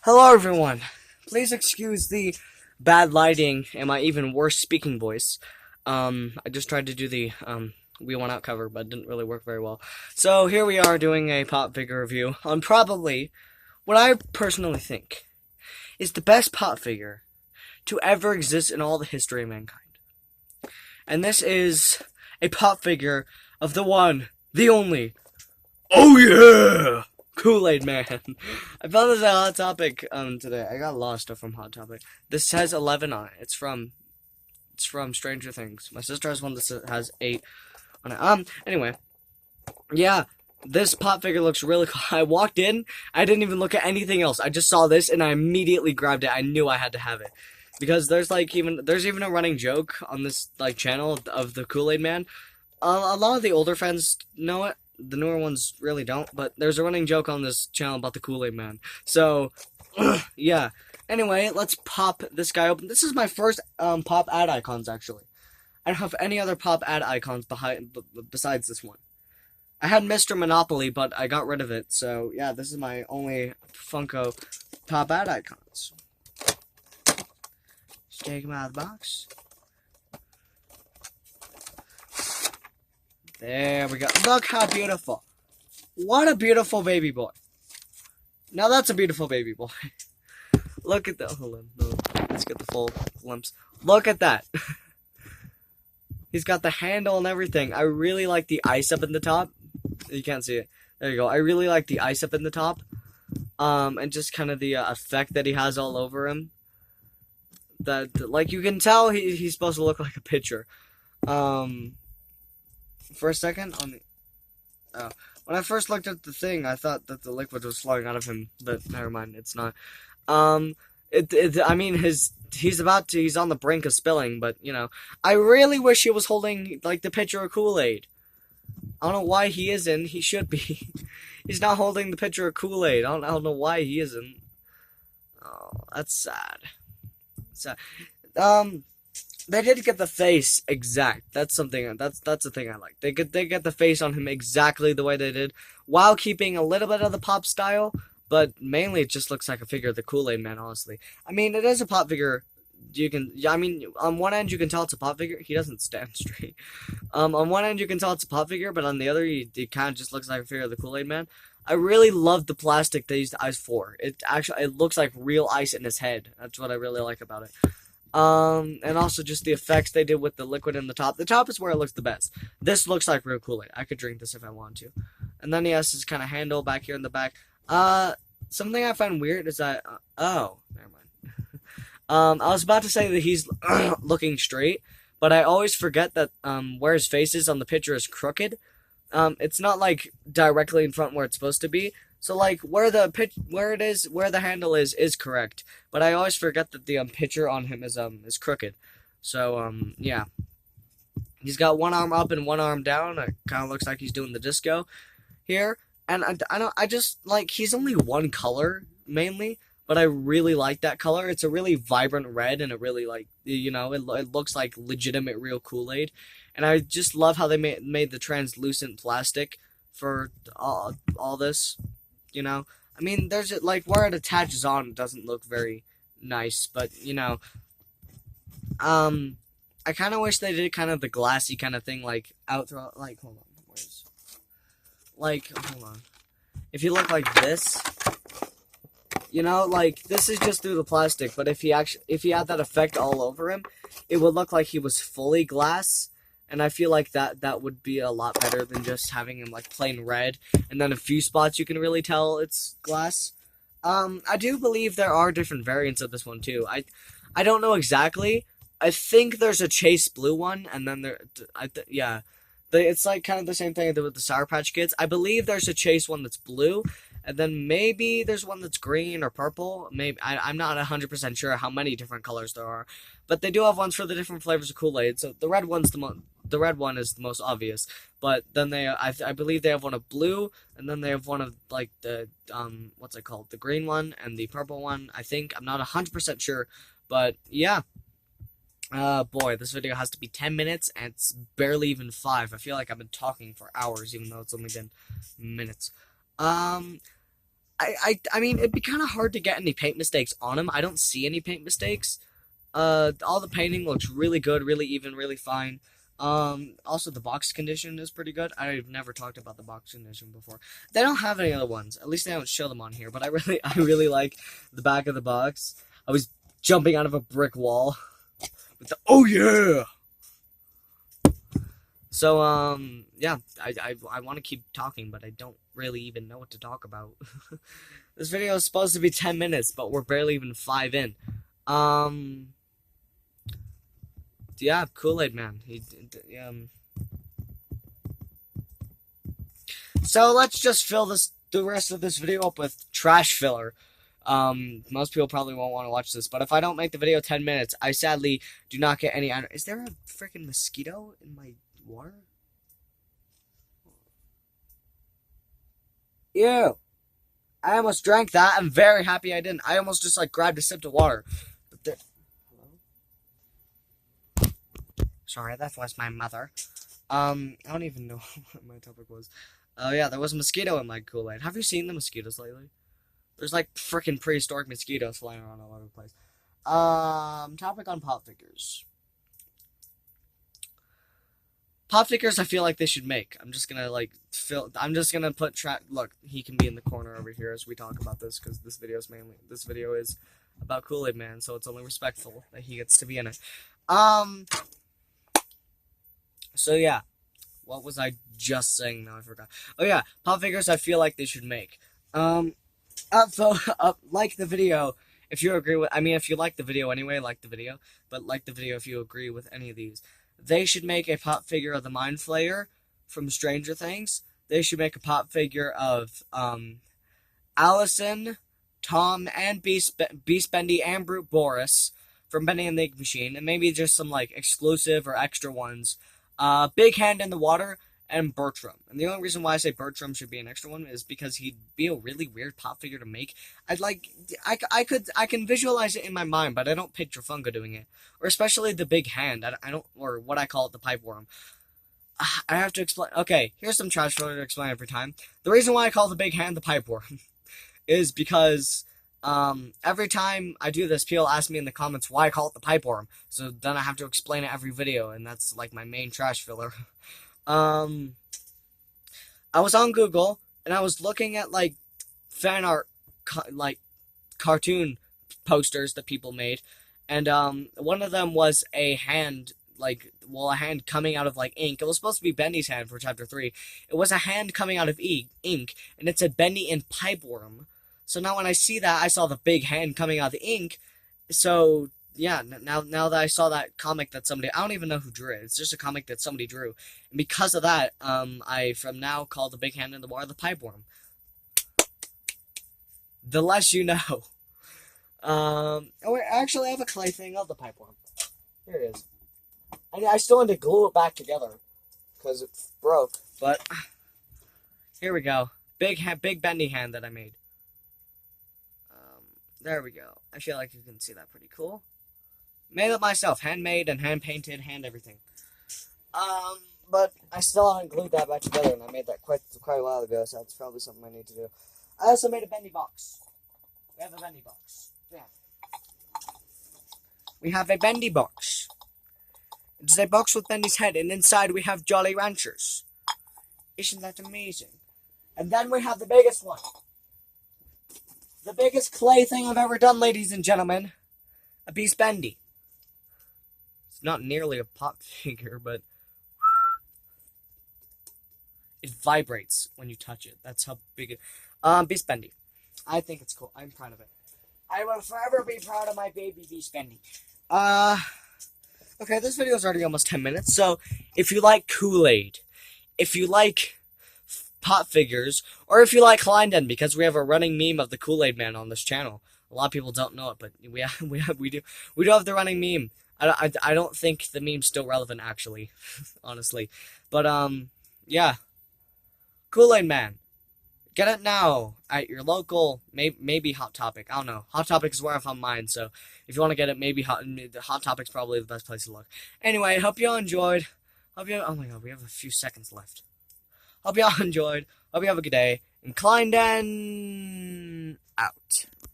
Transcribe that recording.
Hello, everyone. Please excuse the bad lighting and my even worse speaking voice. I just tried to do the We Want Out cover, but it didn't really work very well. So here we are doing a pop figure review on probably what I personally think is the best pop figure to ever exist in all the history of mankind. And this is a pop figure of the one, the only, oh yeah! Kool-Aid Man. I found this a Hot Topic today. I got a lot of stuff from Hot Topic. This says 11 on it. It's from Stranger Things. My sister has one that has 8 on it. Anyway, yeah, this pop figure looks really cool. I walked in, I didn't even look at anything else. I just saw this and I immediately grabbed it. I knew I had to have it. Because there's even a running joke on this channel of the Kool-Aid Man. A lot of the older fans know it. The newer ones really don't, but there's a running joke on this channel about the Kool-Aid Man. So, yeah. Anyway, let's pop this guy open. This is my first pop ad icons, actually. I don't have any other pop ad icons besides this one. I had Mr. Monopoly, but I got rid of it. So, yeah, this is my only Funko pop ad icons. Just take them out of the box. There we go. Look how beautiful. What a beautiful baby boy. Now that's a beautiful baby boy. Look at that. Hold on. Let's get the full glimpse. Look at that. He's got the handle and everything. I really like the ice up in the top. You can't see it. There you go. I really like the ice up in the top. And just kind of the effect that he has all over him. That, like, you can tell he's supposed to look like a pitcher. For a second, when I first looked at the thing, I thought that the liquid was flowing out of him, but never mind, it's not. I mean, he's on the brink of spilling, but, you know, I really wish he was holding, like, the pitcher of Kool-Aid. I don't know why he isn't. He should be. He's not holding the pitcher of Kool-Aid. I don't know why he isn't. Oh, that's sad. Sad. They did get the face exact. That's something. That's the thing I like. They get the face on him exactly the way they did, while keeping a little bit of the pop style. But mainly, it just looks like a figure of the Kool-Aid Man. Honestly, I mean, it is a pop figure. I mean, on one end you can tell it's a pop figure. He doesn't stand straight. On one end you can tell it's a pop figure, but on the other, he kind of just looks like a figure of the Kool-Aid Man. I really love the plastic they used the ice for. It looks like real ice in his head. That's what I really like about it. And also just the effects they did with the liquid in the top. The top is where it looks the best. This looks like real Kool-Aid. I could drink this if I want to. And then he has his kind of handle back here in the back. Something I find weird is that, oh, never mind. I was about to say that he's looking straight, but I always forget that, where his face is on the picture is crooked. It's not, like, directly in front where it's supposed to be. So, like, where the handle is correct. But I always forget that the picture on him is crooked. So, yeah. He's got one arm up and one arm down. It kind of looks like he's doing the disco here. And I just, like, he's only one color, mainly. But I really like that color. It's a really vibrant red, and it really, like, you know, it looks like legitimate real Kool-Aid. And I just love how they made the translucent plastic for all this. You know, I mean, there's like where it attaches on, it doesn't look very nice, but you know, I kind of wish they did kind of the glassy kind of thing, like out like hold on, if you look like this, you know, like this is just through the plastic, but if he had that effect all over him, it would look like he was fully glass. And I feel like that would be a lot better than just having him like plain red, and then a few spots you can really tell it's glass. I do believe there are different variants of this one too. I don't know exactly. I think there's a chase blue one, and then it's like kind of the same thing with the Sour Patch Kids. I believe there's a chase one that's blue, and then maybe there's one that's green or purple. Maybe I'm not 100% sure how many different colors there are, but they do have ones for the different flavors of Kool-Aid. So the red one is the most obvious, but then I believe they have one of blue, and then they have one of like the what's it called, the green one and the purple one. I think I'm not 100% sure, but yeah. Boy, this video has to be 10 minutes, and it's barely even 5. I feel like I've been talking for hours, even though it's only been minutes. I mean, it'd be kind of hard to get any paint mistakes on him. I don't see any paint mistakes. All the painting looks really good, really even, really fine. Also the box condition is pretty good. I've never talked about the box condition before. They don't have any other ones. At least they don't show them on here. But I really like the back of the box. I was jumping out of a brick wall with the oh yeah. So yeah, I want to keep talking, but I don't really even know what to talk about. This video is supposed to be 10 minutes, but we're barely even 5 in. Yeah, Kool-Aid man. So let's just fill the rest of this video up with trash filler. Most people probably won't want to watch this, but if I don't make the video 10 minutes, I sadly do not get any. Is there a freaking mosquito in my water? Ew. I almost drank that. I'm very happy I didn't. I almost just like grabbed a sip of water. But there. Hello? Sorry, that was my mother. I don't even know what my topic was. Oh yeah, there was a mosquito in my Kool-Aid. Have you seen the mosquitoes lately? There's like freaking prehistoric mosquitoes flying around all over the place. Topic on pop figures. Pop figures I feel like they should make. I'm just gonna put look, he can be in the corner over here as we talk about this, because this video is about Kool-Aid Man, so it's only respectful that he gets to be in it. So yeah. What was I just saying now? I forgot. Oh yeah, pop figures I feel like they should make. Like the video if you agree with, if you like the video anyway, like the video, but like the video if you agree with any of these. They should make a pop figure of the Mind Flayer from Stranger Things. They should make a pop figure of, Allison, Tom, and Beast Bendy, and Brute Boris from Bendy and the Ink Machine, and maybe just some, like, exclusive or extra ones. Big Hand in the Water, and Bertram. And the only reason why I say Bertram should be an extra one is because he'd be a really weird pop figure to make. I can visualize it in my mind, but I don't picture Funko doing it. Or especially the Big Hand. I don't, or what I call it, the pipe worm. I have to explain. Okay, here's some trash filler to explain every time. The reason why I call the Big Hand the pipe worm is because every time I do this, people ask me in the comments why I call it the pipe worm. So then I have to explain it every video, and that's like my main trash filler. I was on Google, and I was looking at, like, fan art, like, cartoon posters that people made, and, one of them was a hand, a hand coming out of, like, ink. It was supposed to be Bendy's hand for Chapter 3. It was a hand coming out of ink, and it said Bendy and Pipeworm. So now when I see that, I saw the big hand coming out of the ink, so yeah, now that I saw that comic that somebody, I don't even know who drew it. It's just a comic that somebody drew. And because of that, I from now call the Big Hand in the Water the Pipe Worm. The less you know. Oh wait, actually I have a clay thing of the Pipe Worm. Here it is. I still need to glue it back together because it broke, but here we go. Big bendy hand that I made. There we go. I feel like you can see that pretty cool. Made it myself, handmade and hand painted, hand everything. But I still haven't glued that back together, and I made that quite a while ago, so that's probably something I need to do. I also made a bendy box. We have a bendy box. Yeah. We have a bendy box. It's a box with Bendy's head, and inside we have Jolly Ranchers. Isn't that amazing? And then we have the biggest one. The biggest clay thing I've ever done, ladies and gentlemen. A Beast Bendy. It's not nearly a pop figure, but it vibrates when you touch it. That's how big it... Beast Bendy. I think it's cool. I'm proud of it. I will forever be proud of my baby Beast Bendy. Okay, this video is already almost 10 minutes, so if you like Kool-Aid, if you like pop figures, or if you like Kleinen, because we have a running meme of the Kool-Aid Man on this channel. A lot of people don't know it, but we do have the running meme. I don't think the meme's still relevant, actually, honestly. But, yeah. Kool-Aid Man. Get it now at your local, maybe Hot Topic. I don't know. Hot Topic is where I found mine, so if you want to get it, maybe Hot Topic's probably the best place to look. Anyway, hope you all enjoyed. Oh my god, we have a few seconds left. Hope y'all enjoyed. Hope you have a good day. Inclined and out.